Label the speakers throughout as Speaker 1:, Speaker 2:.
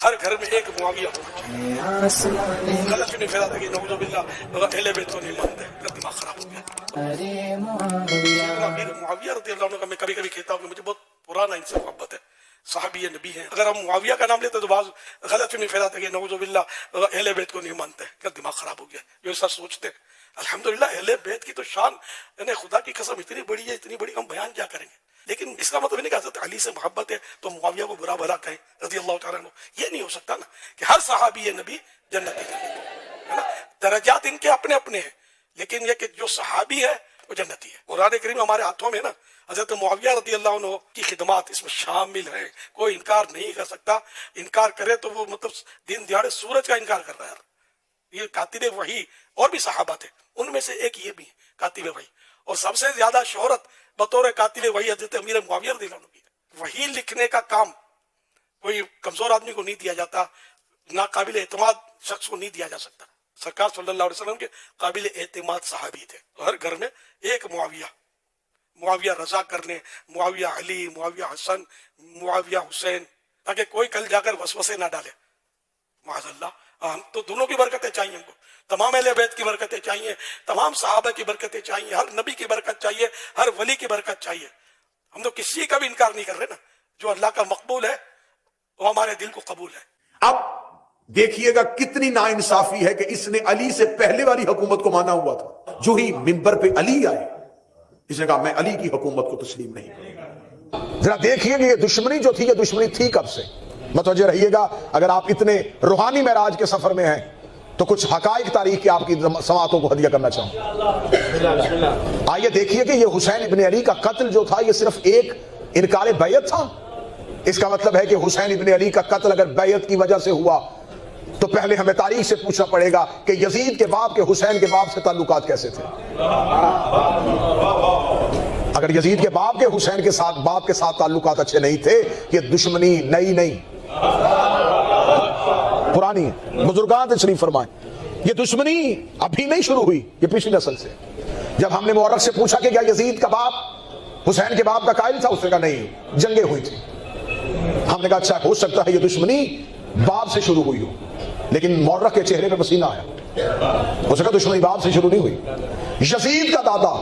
Speaker 1: ہر گھر میں ایک معاویہ ہونا چاہیے. غلط نہیں پھیلا تھا کہ نعوذ باللہ اہل بیت کو نہیں مانتے، دماغ خراب ہو گیا. معاویہ رضی اللہ عنہ کا میں کبھی کبھی کہتا ہوں کہ مجھے بہت پرانا ان سے محبت ہے، صحابی نبی ہیں. اگر ہم معاویہ کا نام لیتے تو بعض غلط نہیں پھیلاتے کہ نعوذ باللہ اہل بیت کو نہیں مانتے، دماغ خراب ہو گیا جو ایسا سوچتے. الحمدللہ اہل بیت کی تو شان یعنی خدا کی قسم اتنی بڑی ہے، اتنی بڑی، ہم بیان کیا کریں گے. لیکن اس کا مطلب نہیں کہ حضرت علی سے محبت ہے تو معاویہ کو برا بھلا کہیں رضی اللہ تعالیٰ عنہ. یہ نہیں ہو سکتا نا کہ ہر صحابی نبی جنتی ہے نا. درجات ان کے اپنے اپنے ہیں، لیکن یہ کہ جو صحابی ہے وہ جنتی ہے. قرآن کریم ہمارے ہاتھوں میں نا، حضرت معاویہ رضی اللہ عنہ کی خدمات اس میں شامل ہے. کوئی انکار نہیں کر سکتا. انکار کرے تو وہ مطلب دن دیہڑے سورج کا انکار کر رہا ہے. یہ کاتب وحی اور بھی صحابہ تھے، ان میں سے ایک یہ بھی ہے کاتب وحی. اور سب سے زیادہ شہرت بطور کاتب وحی حضرت امیر معاویہ رضی اللہ عنہ کی. وحی لکھنے کا کام کوئی کمزور آدمی کو نہیں دیا جاتا، ناقابل اعتماد شخص کو نہیں دیا جا سکتا. سرکار صلی اللہ علیہ وسلم کے قابل اعتماد صحابی تھے. تو ہر گھر میں ایک معاویہ رضا کرنے، معاویہ علی، معاویہ حسن، معاویہ حسین، تاکہ کوئی کل جا کر وسوسے نہ ڈالے. معاذ اللہ. ہم تو دونوں کی برکتیں چاہیے، ہم کو تمام اہل بیت کی برکتیں چاہیے، تمام صحابہ کی برکتیں چاہیے، ہر نبی کی برکت چاہیے، ہر ولی کی برکت چاہیے. ہم تو کسی کا بھی انکار نہیں کر رہے نا. جو اللہ کا مقبول ہے وہ ہمارے دل کو قبول ہے.
Speaker 2: اب دیکھیے گا کتنی ناانصافی ہے کہ اس نے علی سے پہلے والی حکومت کو مانا ہوا تھا. جو ہی منبر پہ علی آئے اس نے کہا میں علی کی حکومت کو تسلیم نہیں کروں گا. ذرا دیکھیے کہ یہ دشمنی جو تھی، یہ دشمنی تھی کب سے. متوجہ رہیے گا. اگر آپ اتنے روحانی معراج کے سفر میں ہیں تو کچھ حقائق تاریخ کی آپ کی سماعتوں کو ہدیہ کرنا چاہوں. آئیے دیکھیے کہ یہ حسین ابن علی کا قتل جو تھا یہ صرف ایک انکار بیعت تھا. اس کا مطلب ہے کہ حسین ابن علی کا قتل اگر بیعت کی وجہ سے ہوا تو پہلے ہمیں تاریخ سے پوچھنا پڑے گا کہ یزید کے باپ کے حسین کے باپ سے تعلقات کیسے تھے. اگر یزید کے باپ کے حسین کے ساتھ باپ کے ساتھ تعلقات اچھے نہیں تھے، یہ دشمنی نئی نہیں پرانی ہے. بزرگان شریف فرمائیں یہ دشمنی ابھی نہیں شروع ہوئی، یہ پچھلی نسل سے. جب ہم نے مورخ سے پوچھا کہ کیا یزید کا باپ حسین کے باپ کا قائل تھا، اس نے کہا نہیں، جنگیں ہوئی تھی. ہم نے کہا اچھا ہو سکتا ہے یہ دشمنی باپ سے شروع ہوئی ہو، لیکن مورخ کے چہرے پہ پسینہ آیا. اس نے کہا دشمنی باپ سے شروع نہیں ہوئی. یزید کا دادا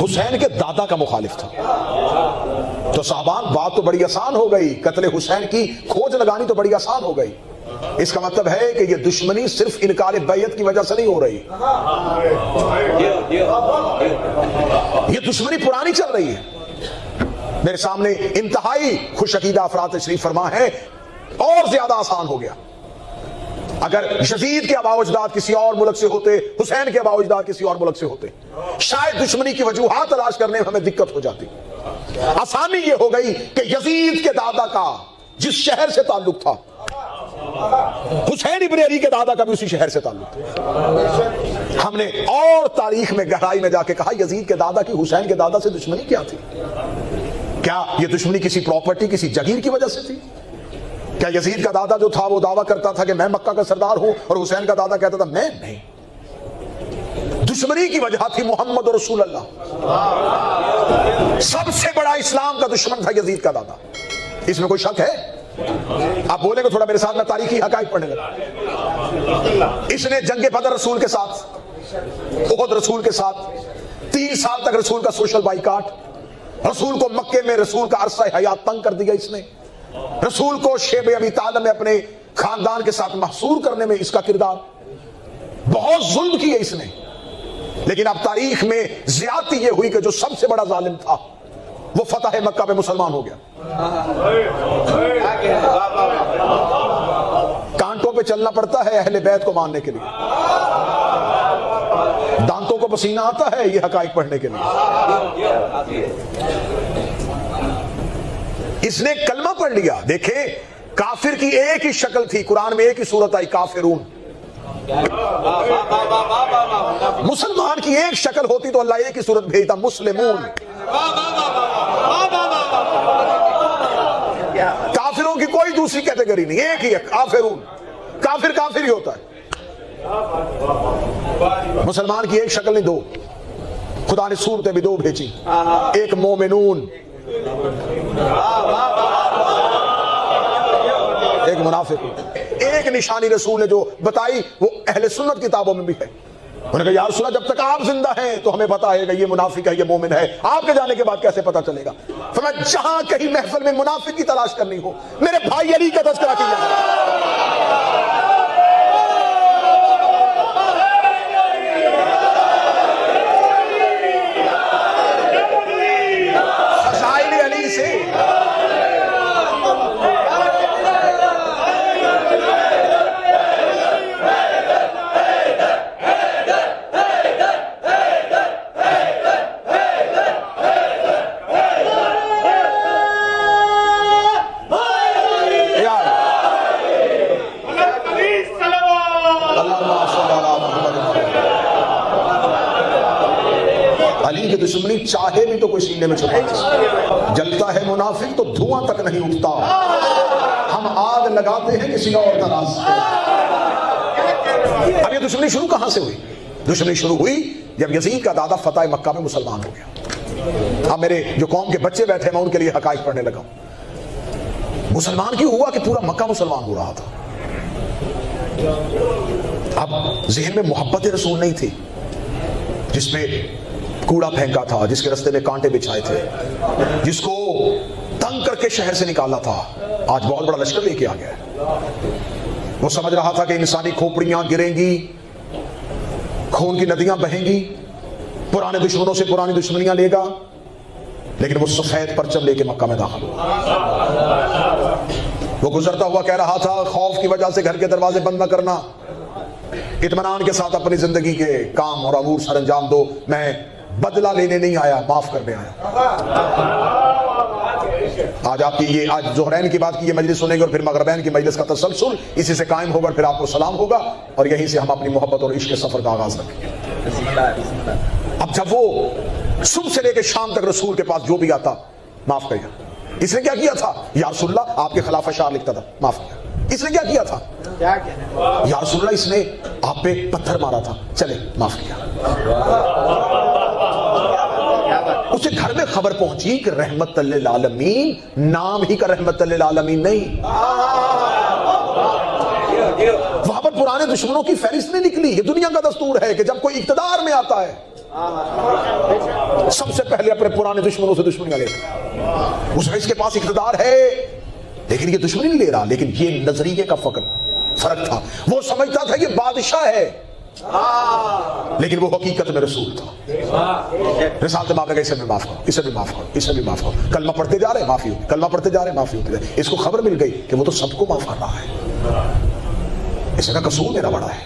Speaker 2: حسین کے دادا کا مخالف تھا. تو صاحبان بات تو بڑی آسان ہو گئی، قتل حسین کی کھوج لگانی تو بڑی آسان ہو گئی. اس کا مطلب ہے کہ یہ دشمنی صرف انکار بیعت کی وجہ سے نہیں ہو رہی، یہ دشمنی پرانی چل رہی ہے. میرے سامنے انتہائی خوش عقیدہ افراد تشریف فرما ہے. اور زیادہ آسان ہو گیا. اگر یزید کے آباء و اجداد کسی اور ملک سے ہوتے، حسین کے آباء و اجداد کسی اور ملک سے ہوتے، شاید دشمنی کی وجوہات تلاش کرنے میں ہمیں دقت ہو جاتی. آسانی یہ ہو گئی کہ یزید کے دادا کا جس شہر سے تعلق تھا، حسین ابن علی کے دادا کا بھی اسی شہر سے تعلق تھا. ہم نے اور تاریخ میں گہرائی میں جا کے کہا یزید کے دادا کی حسین کے دادا سے دشمنی کیا تھی. کیا یہ دشمنی کسی پراپرٹی، کسی جگیر کی وجہ سے تھی؟ کیا یزید کا دادا جو تھا وہ دعویٰ کرتا تھا کہ میں مکہ کا سردار ہوں اور حسین کا دادا کہتا تھا میں نہیں؟ دشمنی کی وجہ تھی محمد رسول اللہ. سب سے بڑا اسلام کا دشمن تھا یزید کا دادا. اس میں کوئی شک ہے؟ آپ بولیں گے تھوڑا میرے ساتھ، میں تاریخی حقائق پڑھنے لگا. اس نے جنگ بدر رسول کے ساتھ، احد رسول کے ساتھ، 3 سال تک رسول کا سوشل بائیکاٹ، رسول کو مکے میں رسول کا عرصہ حیات تنگ کر دیا. اس نے رسول کو شیب ابی طالب میں اپنے خاندان کے ساتھ محصور کرنے میں اس کا کردار، بہت ظلم کیے اس نے. لیکن اب تاریخ میں زیادتی یہ ہوئی کہ جو سب سے بڑا ظالم تھا وہ فتح مکہ پہ مسلمان ہو گیا. کانٹوں پہ چلنا پڑتا ہے اہل بیت کو ماننے کے لیے، دانتوں کو پسینہ آتا ہے یہ حقائق پڑھنے کے لیے. اس نے کلمہ پڑھ لیا. دیکھیں کافر کی ایک ہی شکل تھی، قرآن میں ایک ہی صورت آئی کافرون. مسلمان کی ایک شکل ہوتی تو اللہ ایک ہی صورت بھیجتا مسلمون. کافروں کی کوئی دوسری کیٹیگری نہیں، ایک ہی ہے کافرون. کافر کافر ہی ہوتا ہے. مسلمان کی ایک شکل نہیں، 2. خدا نے صورتیں بھی 2 بھیجی. ایک مومنون، ایک منافق ایک نشانی رسول نے جو بتائی وہ اہل سنت کتابوں میں بھی ہے. انہوں نے کہا یا رسول اللہ جب تک آپ زندہ ہیں تو ہمیں پتا ہے کہ یہ منافق ہے یہ مومن ہے, آپ کے جانے کے بعد کیسے پتا چلے گا؟ فرمایا جہاں کہیں محفل میں منافق کی تلاش کرنی ہو میرے بھائی علی کا تذکرہ کیا. فضائل علی سے علی کی دشمنی چاہے بھی تو کوئی سینے میں چھپا نہیں. جلتا ہے منافق تو دھواں تک نہیں اٹھتا, ہم آگ لگاتے ہیں کسی اور طرح. اب یہ دشمنی شروع کہاں سے ہوئی؟ دشمنی شروع ہوئی جب یزید کا دادا فتح مکہ میں مسلمان ہو گیا. اب میرے جو قوم کے بچے بیٹھے میں ان کے لیے حقائق پڑھنے لگا. مسلمان کیوں ہوا کہ پورا مکہ مسلمان ہو رہا تھا. اب ذہن میں محبت رسول نہیں تھی, جس پہ کوڑا پھینکا تھا, جس کے رستے میں کانٹے بچھائے تھے, جس کو تنگ کر کے شہر سے نکالا تھا, آج بہت بڑا لشکر لے کے آ گیا ہے. وہ سمجھ رہا تھا کہ انسانی کھوپڑیاں گریں گی, خون کی ندیاں بہیں گی, پرانے دشمنوں سے پرانی دشمنیاں لے گا, لیکن وہ سفید پرچم لے کے مکہ میں داخل ہوا. وہ گزرتا ہوا کہہ رہا تھا خوف کی وجہ سے گھر کے دروازے بند نہ کرنا, اطمینان کے ساتھ اپنی زندگی کے کام اور امور سر انجام دو, میں بدلہ لینے نہیں آیا, معاف کرنے آیا. آج آپ کی یہ آج ظہرین کی بات کی یہ مجلس سنیں گے اور پھر مغربین کی مجلس کا تسلسل اسی سے قائم ہوگا, پھر آپ کو سلام ہوگا اور یہیں سے ہم اپنی محبت اور عشق کے سفر کا آغاز رکھیں. اب جب وہ صبح سے لے کے شام تک رسول کے پاس جو بھی آتا معاف کیا. اس نے کیا کیا تھا؟ یا رسول اللہ آپ کے خلاف اشعار لکھتا تھا, معاف کیا. اس نے کیا کیا تھا؟ یا رسول اللہ اس نے آپ پہ پتھر مارا تھا, چلے معاف کیا. اسے گھر میں خبر پہنچی کہ رحمت للعالمین نام ہی کا رحمت للعالمین نہیں, وہاں پر پرانے دشمنوں کی فہرست نہیں نکلی. یہ دنیا کا دستور ہے کہ جب کوئی اقتدار میں آتا ہے سب سے پہلے اپنے پرانے دشمنوں سے دشمنیاں لیتا. اس کے پاس اقتدار ہے لیکن یہ دشمنی نہیں لے رہا, لیکن یہ نظریے کا فرق تھا. وہ سمجھتا تھا یہ بادشاہ ہے لیکن وہ حقیقت میں رسول تھا. رسالت میں آپ نے کہا اسے بھی معاف کرو, اسے بھی معاف کرو, اسے بھی معاف کرو. کلمہ پڑھتے جا رہے معافی ہوتی, کلمہ پڑھتے جا رہے معافی ہوتی. اس کو خبر مل گئی کہ وہ تو سب کو معاف کر رہا ہے, اس کا قصور میرا بڑا ہے.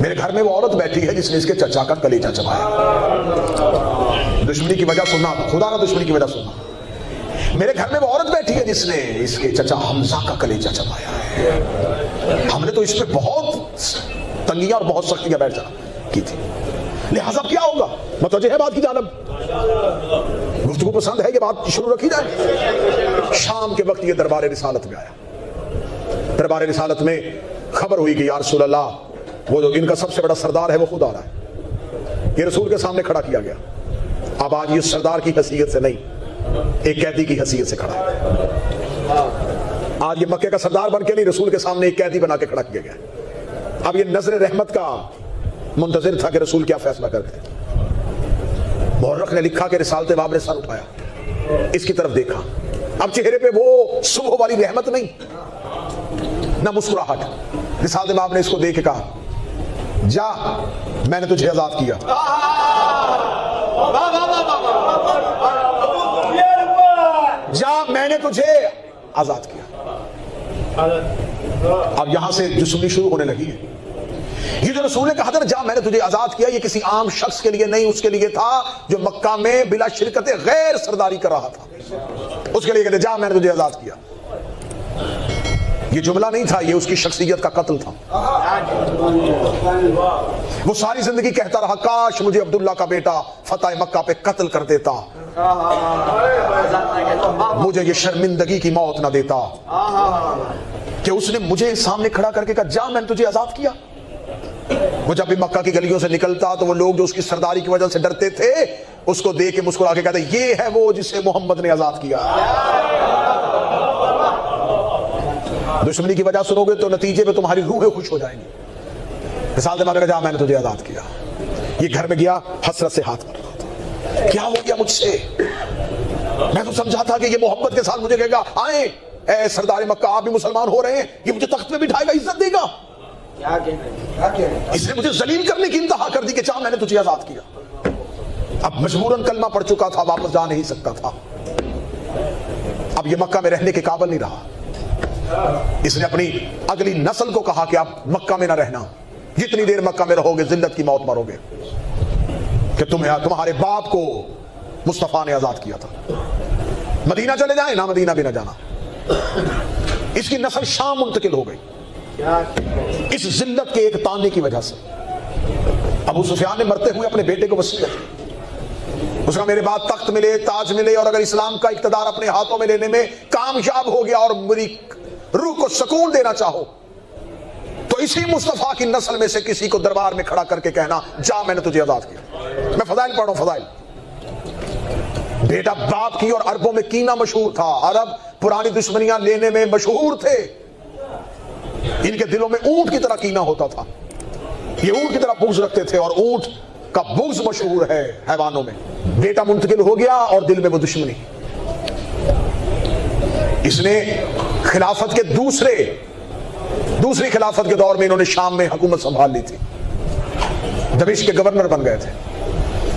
Speaker 2: میرے گھر میں وہ عورت بیٹھی ہے جس نے اس کے چچا کا کلیجہ چبایا. دشمنی کی وجہ سننا, خدا کا دشمنی کی وجہ سننا. میرے گھر میں وہ عورت بیٹھی ہے جس نے اس کے چچا حمزہ کا کلیجہ چبایا ہے. ہم نے تو اس پہ بہت تنگیاں اور بہت سختیاں بیٹھ کی تھی. لہٰذا کیا ہوگا؟ متوجہ ہے بات کی جانب؟ گفتگو پسند ہے کہ بات شروع رکھی جائے. شام کے وقت یہ دربار رسالت میں آیا. دربار رسالت میں خبر ہوئی کہ یا رسول اللہ وہ جو ان کا سب سے بڑا سردار ہے وہ خود آ رہا ہے. یہ رسول کے سامنے کھڑا کیا گیا. اب آج یہ سردار کی حیثیت سے نہیں, ایک قیدی کی حیثیت سے کھڑا ہے. آج یہ مکے کا سردار بن کے نہیں, رسول کے سامنے ایک قیدی بنا کے کھڑا کیا گیا. اب یہ نظر رحمت کا منتظر تھا کہ رسول کیا فیصلہ کرتے. مورخ نے لکھا کہ رسالت باب نے سر اٹھایا, اس کی طرف دیکھا. اب چہرے پہ وہ صبح والی رحمت نہیں, نہ مسکراہٹ. رسالت باب نے اس کو دیکھ کے کہا جا میں نے تجھے آزاد کیا. جا میں نے تجھے آزاد کیا. اب یہاں سے دشمنی شروع ہونے لگی ہے. یہ جو رسول نے کہا تھا نا جا میں نے تجھے آزاد کیا, یہ کسی عام شخص کے لیے نہیں, اس کے لیے تھا جو مکہ میں بلا شرکت غیر سرداری کر رہا تھا. اس کے لیے کہتے جا میں نے تجھے آزاد کیا. یہ جملہ نہیں تھا, یہ اس کی شخصیت کا قتل تھا. وہ ساری زندگی کہتا رہا کاش مجھے عبداللہ کا بیٹا فتح مکہ پہ قتل کر دیتا, مجھے یہ شرمندگی کی موت نہ دیتا. کہ اس نے مجھے سامنے کھڑا کر کے کہا جا میں نے تجھے آزاد کیا. وہ جب بھی مکہ کی گلیوں سے نکلتا تو وہ لوگ جو اس کی سرداری کی وجہ سے ڈرتے تھے اس کو دیکھ کے مسکرا کے کہتے یہ ہے وہ جسے محمد نے آزاد کیا. دشمنی کی وجہ سنو گے تو نتیجے میں تمہاری روحیں خوش ہو جائیں گی۔ مثال دماغ میں جا میں نے تجھے آزاد کیا، یہ گھر میں گیا حسرت سے ہاتھ کر رہا تھا، کیا ہو گیا مجھ سے؟ میں تو سمجھا تھا کہ یہ محبت کے ساتھ مجھے کہے گا آئیں اے سردار مکہ آپ بھی مسلمان ہو رہے ہیں، یہ مجھے تخت میں بٹھائے گا، عزت دے گا۔ اس نے مجھے ذلیل کرنے کی انتہا کر دی کہ چاہ میں نے تجھے آزاد کیا۔ اب مجبوراً کلمہ پڑھ چکا تھا، واپس جا نہیں سکتا تھا، اب یہ مکہ میں رہنے کے قابل نہیں رہا۔ اس نے اپنی اگلی نسل کو کہا کہ آپ مکہ میں نہ رہنا، جتنی دیر مکہ میں رہو گے ذلت کی موت مرو گے، کہ تمہارے باپ کو مصطفیٰ نے آزاد کیا تھا، مدینہ چلے جائیں نہ مدینہ بھی نہ جانا۔ اس کی نسل شام منتقل ہو گئی اس ذلت کے ایک تانے کی وجہ سے۔ ابو سفیان نے مرتے ہوئے اپنے بیٹے کو وصیت کی، اس کا میرے بعد تخت ملے، تاج ملے، اور اگر اسلام کا اقتدار اپنے ہاتھوں میں لینے میں کامیاب ہو گیا اور میری روح کو سکون دینا چاہو تو اسی مصطفیٰ کی نسل میں سے کسی کو دربار میں کھڑا کر کے کہنا جا میں نے تجھے آزاد کیا۔ میں فضائل پڑھ رہا ہوں، فضائل۔ بیٹا باپ کی اور عربوں میں کینہ مشہور تھا، عرب پرانی دشمنیاں لینے میں مشہور تھے، ان کے دلوں میں اونٹ کی طرح کینہ ہوتا تھا، یہ اونٹ کی طرح بغض رکھتے تھے، اور اونٹ کا بغض مشہور ہے حیوانوں میں۔ بیٹا منتقل ہو گیا اور دل میں وہ دشمنی۔ اس نے خلافت کے دوسری خلافت کے دور میں انہوں نے شام میں حکومت سنبھال لی تھی، دمشق کے گورنر بن گئے تھے۔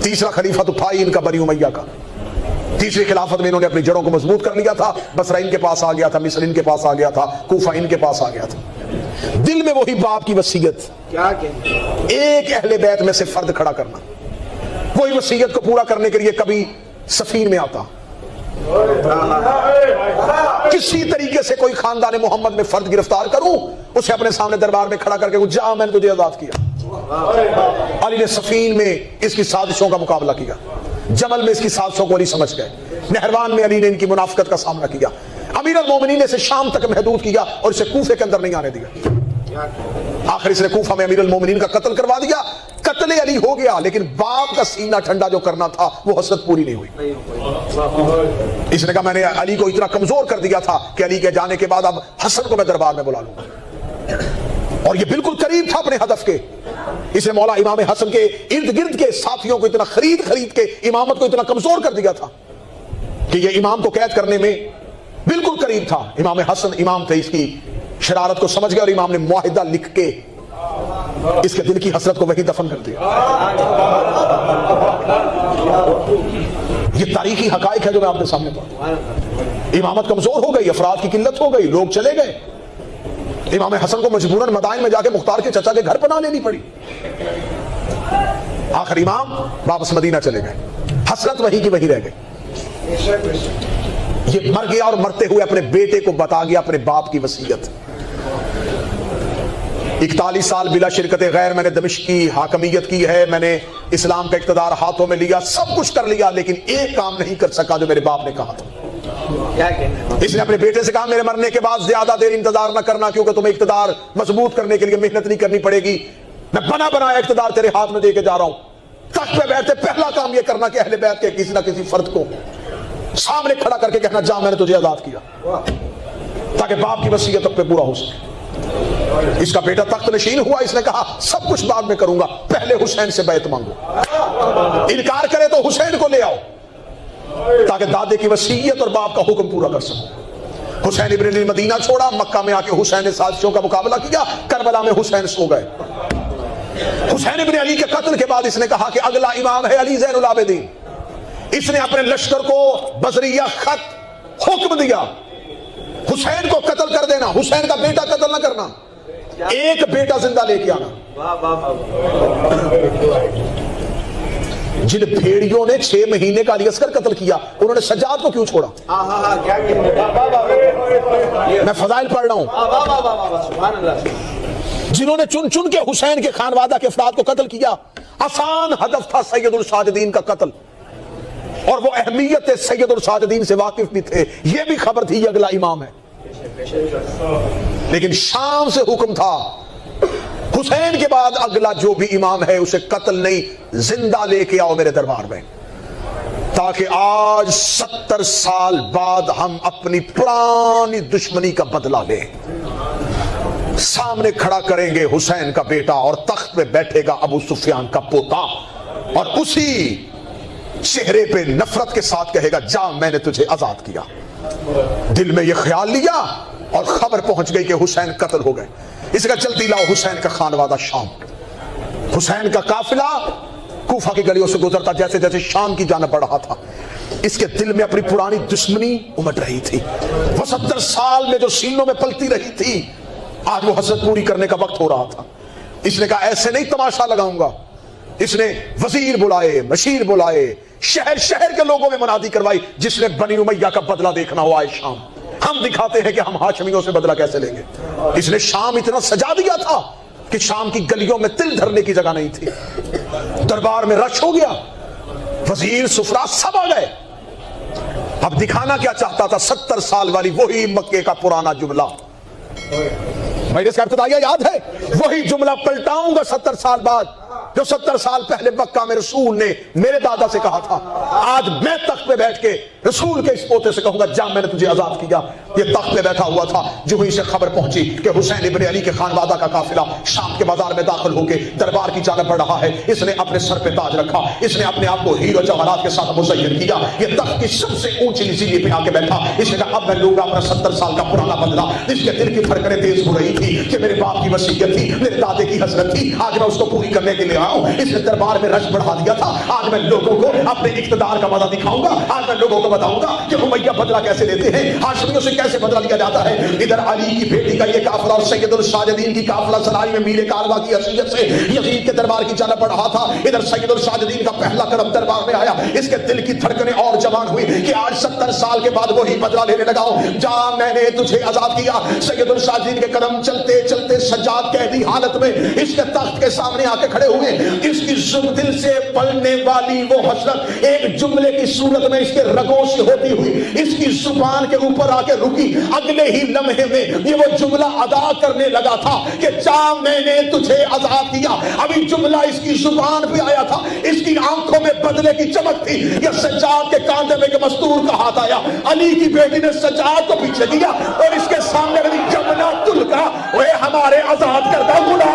Speaker 2: تیسرا خلیفہ تو تھا ہی ان کا بنی امیہ کا، تیسری خلافت میں انہوں نے اپنی جڑوں کو مضبوط کر لیا تھا، بصرہ ان کے پاس آ گیا تھا، مصر ان کے پاس آ گیا تھا، کوفہ ان کے پاس آ گیا تھا۔ دل میں وہی باپ کی وصیت، ایک اہل بیت میں سے فرد کھڑا کرنا، وہی وصیت کو پورا کرنے کے لیے کبھی سفیر میں آتا، کسی طریقے سے کوئی خاندان محمد میں فرد گرفتار کروں، اسے اپنے سامنے دربار میں کھڑا کر کے جا میں نے تجھے آزاد کیا۔ علی نے سفین میں اس کی سازشوں کا مقابلہ کیا، جمل میں اس کی سازشوں کو علی سمجھ گئے، نہروان میں علی نے ان کی منافقت کا سامنا کیا، امیر المومنین نے اسے شام تک محدود کیا اور اسے کوفے کے اندر نہیں آنے دیا۔ آخر اس نے کوفہ میں امیر المومنین کا قتل کروا دیا، قتل علی ہو گیا، لیکن باپ کا سینہ ٹھنڈا جو کرنا تھا وہ حسرت پوری نہیں ہوئی۔ اس نے کہا میں نے علی کو اتنا کمزور کر دیا تھا کہ علی کے جانے کے بعد اب حسن کو میں دربار میں بلا لوں گا، اور یہ بالکل قریب تھا اپنے ہدف کے۔ اس نے مولا امام حسن کے ارد گرد کے ساتھیوں کو اتنا خرید کے امامت کو اتنا کمزور کر دیا تھا کہ یہ امام کو قید کرنے میں بالکل قریب تھا۔ امام حسن امام تھے، اس کی شرارت کو سمجھ گئے اور امام نے معاہدہ لکھ کے اس کے دل کی حسرت کو وہیں دفن کر دیا۔ یہ تاریخی حقائق ہے جو میں آپ کے سامنے پڑھتا۔ امامت کمزور ہو گئی، افراد کی قلت ہو گئی، لوگ چلے گئے، امام حسن کو مجبوراً مدائن میں جا کے مختار کے چچا کے گھر پناہ لینی پڑی، آخر امام واپس مدینہ چلے گئے، حسرت وہی کی وہی رہ گئی۔ یہ مر گیا اور مرتے ہوئے اپنے بیٹے کو بتا گیا اپنے باپ کی وصیت۔ 41 سال بلا شرکت غیر میں نے دمشق کی حاکمیت کی ہے، میں نے اسلام کا اقتدار ہاتھوں میں لیا، سب کچھ کر لیا، لیکن ایک کام نہیں کر سکا جو میرے باپ نے کہا تھا۔ اس نے اپنے بیٹے سے کہا میرے مرنے کے بعد زیادہ دیر انتظار نہ کرنا، کیونکہ تمہیں اقتدار مضبوط کرنے کے لیے محنت نہیں کرنی پڑے گی، میں بنا بنایا اقتدار تیرے ہاتھ میں دے کے جا رہا ہوں۔ تخت پہ بیٹھتے پہلا کام یہ کرنا کہ اہل بیت کے کسی نہ کسی فرد کو سامنے کھڑا کر کے کہنا جا میں نے تجھے آزاد کیا، تاکہ باپ کی وصیت تک پہ پورا ہو سکے۔ اس کا بیٹا تخت نشین ہوا، اس نے کہا سب کچھ بعد میں کروں گا، پہلے حسین سے بیعت مانگو، انکار کرے تو حسین کو لے آؤ تاکہ دادے کی وصیت اور باپ کا حکم پورا کر سکوں۔ حسین ابن علی مدینہ چھوڑا، مکہ میں آ کے حسین نے سازشوں کا مقابلہ کیا، کربلا میں حسین سو گئے۔ حسین ابن علی کے قتل کے بعد اس نے کہا کہ اگلا امام ہے علی زین العابدین۔ اس نے اپنے لشکر کو بذریعہ خط حکم دیا حسین کو قتل کر دینا، حسین کا بیٹا قتل نہ کرنا، ایک بیٹا زندہ لے کے آنا۔ جن بھیڑیوں نے 6 مہینے کا علی اصغر قتل کیا، انہوں نے سجاد کو کیوں چھوڑا؟ میں فضائل پڑھ رہا ہوں۔ جنہوں نے چن چن کے حسین کے خانوادہ کے افراد کو قتل کیا، آسان ہدف تھا سید الساجدین کا قتل، اور وہ اہمیت سید الساجدین سے واقف بھی تھے، یہ بھی خبر تھی یہ اگلا امام ہے، لیکن شام سے حکم تھا حسین کے بعد اگلا جو بھی امام ہے اسے قتل نہیں، زندہ لے کے آؤ میرے دربار میں، تاکہ آج 70 سال بعد ہم اپنی پرانی دشمنی کا بدلہ لیں۔ سامنے کھڑا کریں گے حسین کا بیٹا اور تخت پہ بیٹھے گا ابو سفیان کا پوتا، اور اسی چہرے پہ نفرت کے ساتھ کہے گا جا میں نے تجھے آزاد کیا۔ دل میں یہ خیال لیا اور خبر پہنچ گئی کہ حسین قتل ہو گئے۔ اس کا جلدی لاؤ حسین کا خانوادہ شام۔ حسین کا قافلہ کوفہ کی گلیوں سے گزرتا جیسے جیسے شام کی جانب بڑھ رہا تھا۔ اس کے دل میں اپنی پرانی دشمنی امٹ رہی تھی، وہ 70 سال میں جو سینوں میں پلتی رہی تھی، آج وہ حسرت پوری کرنے کا وقت ہو رہا تھا۔ اس نے کہا ایسے نہیں تماشا لگاؤں گا۔ اس نے وزیر بلائے، مشیر بلائے، شہر شہر کے لوگوں میں منادی کروائی، جس نے بنی امیہ کا بدلہ دیکھنا ہو آئے شام، ہم دکھاتے ہیں کہ ہم ہاشمیوں سے بدلہ کیسے لیں گے۔ اس نے شام اتنا سجا دیا تھا کہ شام کی گلیوں میں تل دھرنے کی جگہ نہیں تھی۔ دربار میں رش ہو گیا، وزیر سفرا سب آ گئے۔ اب دکھانا کیا چاہتا تھا؟ 70 سال والی وہی مکے کا پرانا جملہ، مجلس کا ابتدائیہ یاد ہے؟ وہی جملہ پلٹاؤں گا 70 سال بعد، جو 70 سال پہلے مکہ میں رسول نے میرے دادا سے کہا تھا۔ آج میں تخت پہ بیٹھ کے رسول کے اس پوتے سے کہوں گا جا میں نے تجھے آزاد کیا۔ یہ تخت پہ بیٹھا ہوا تھا، جو ہی سے خبر پہنچی کہ حسین ابن علی کے خانوادہ کا قافلہ شام کے بازار میں داخل ہو کے دربار کی جانب بڑھ رہا ہے۔ اس نے اپنے سر پہ تاج رکھا، اس نے اپنے آپ کو ہیرو جواہرات کے ساتھ مزین کیا۔ یہ تخت کی سب سے اونچی نشیلی پہ آ کے بیٹھا۔ اس نے کہا اب میں لوں گا اپنا 70 سال کا پرانا بدلہ۔ اس کے دل کی دھڑکنیں تیز ہو رہی تھی کہ میرے باپ کی وصیت تھی، میرے دادے کی حسرت تھی، آج میں اس کو پوری کرنے کے لیے آیا ہوں۔ اس نے دربار میں رش بڑھا دیا تھا، آج میں لوگوں کو اپنے اقتدار کا مزہ دکھاؤں گا۔ آج میں لوگوں کو بتاؤں گا کہ امیہ بدلہ کیسے لیتے ہیں، ہاشمیوں سے کیسے بدلہ لیا جاتا ہے۔ ادھر علی کی بیٹی کا یہ قافلہ اور سید الساجدین کی قافلہ سرائی میں میل کاروا کی حیثیت سے یزید کے دربار کی جانب بڑھ رہا تھا۔ ادھر سید الساجدین کا پہلا قدم دربار میں آیا۔ اس کے دل کی دھڑکنیں اور جوان ہوئی کہ آج 70 سال کے بعد وہی بدلہ لینے لگا ہوں۔ جا میں نے تجھے آزاد کیا۔ سید الساجدین کے قدم چلتے چلتے سجاد قیدی حالت میں اس کے تخت کے سامنے آ کے کھڑے ہوئے۔ اس کی دل سے پڑھنے والی وہ حسرت ایک جملے کی صورت میں اس کے رگوں سے ہوتی ہوئی اس کی زبان کے اوپر آ کے رکی۔ اگلے ہی لمحے میں یہ وہ جملہ ادا کرنے لگا تھا کہ جا میں نے تجھے آزاد کیا۔ ابھی جملہ اس کی زبان پہ آیا تھا، اس کی آنکھوں میں بدلے کی چمک تھی۔ یہ سجاد کے کاندھے میں کہ مستور کا ہاتھ آیا، علی کی بیٹی نے سجاد کو پیچھے دیا اور اس کے سامنے جملہ تل کا وہ ہمارے آزاد کردہ غلام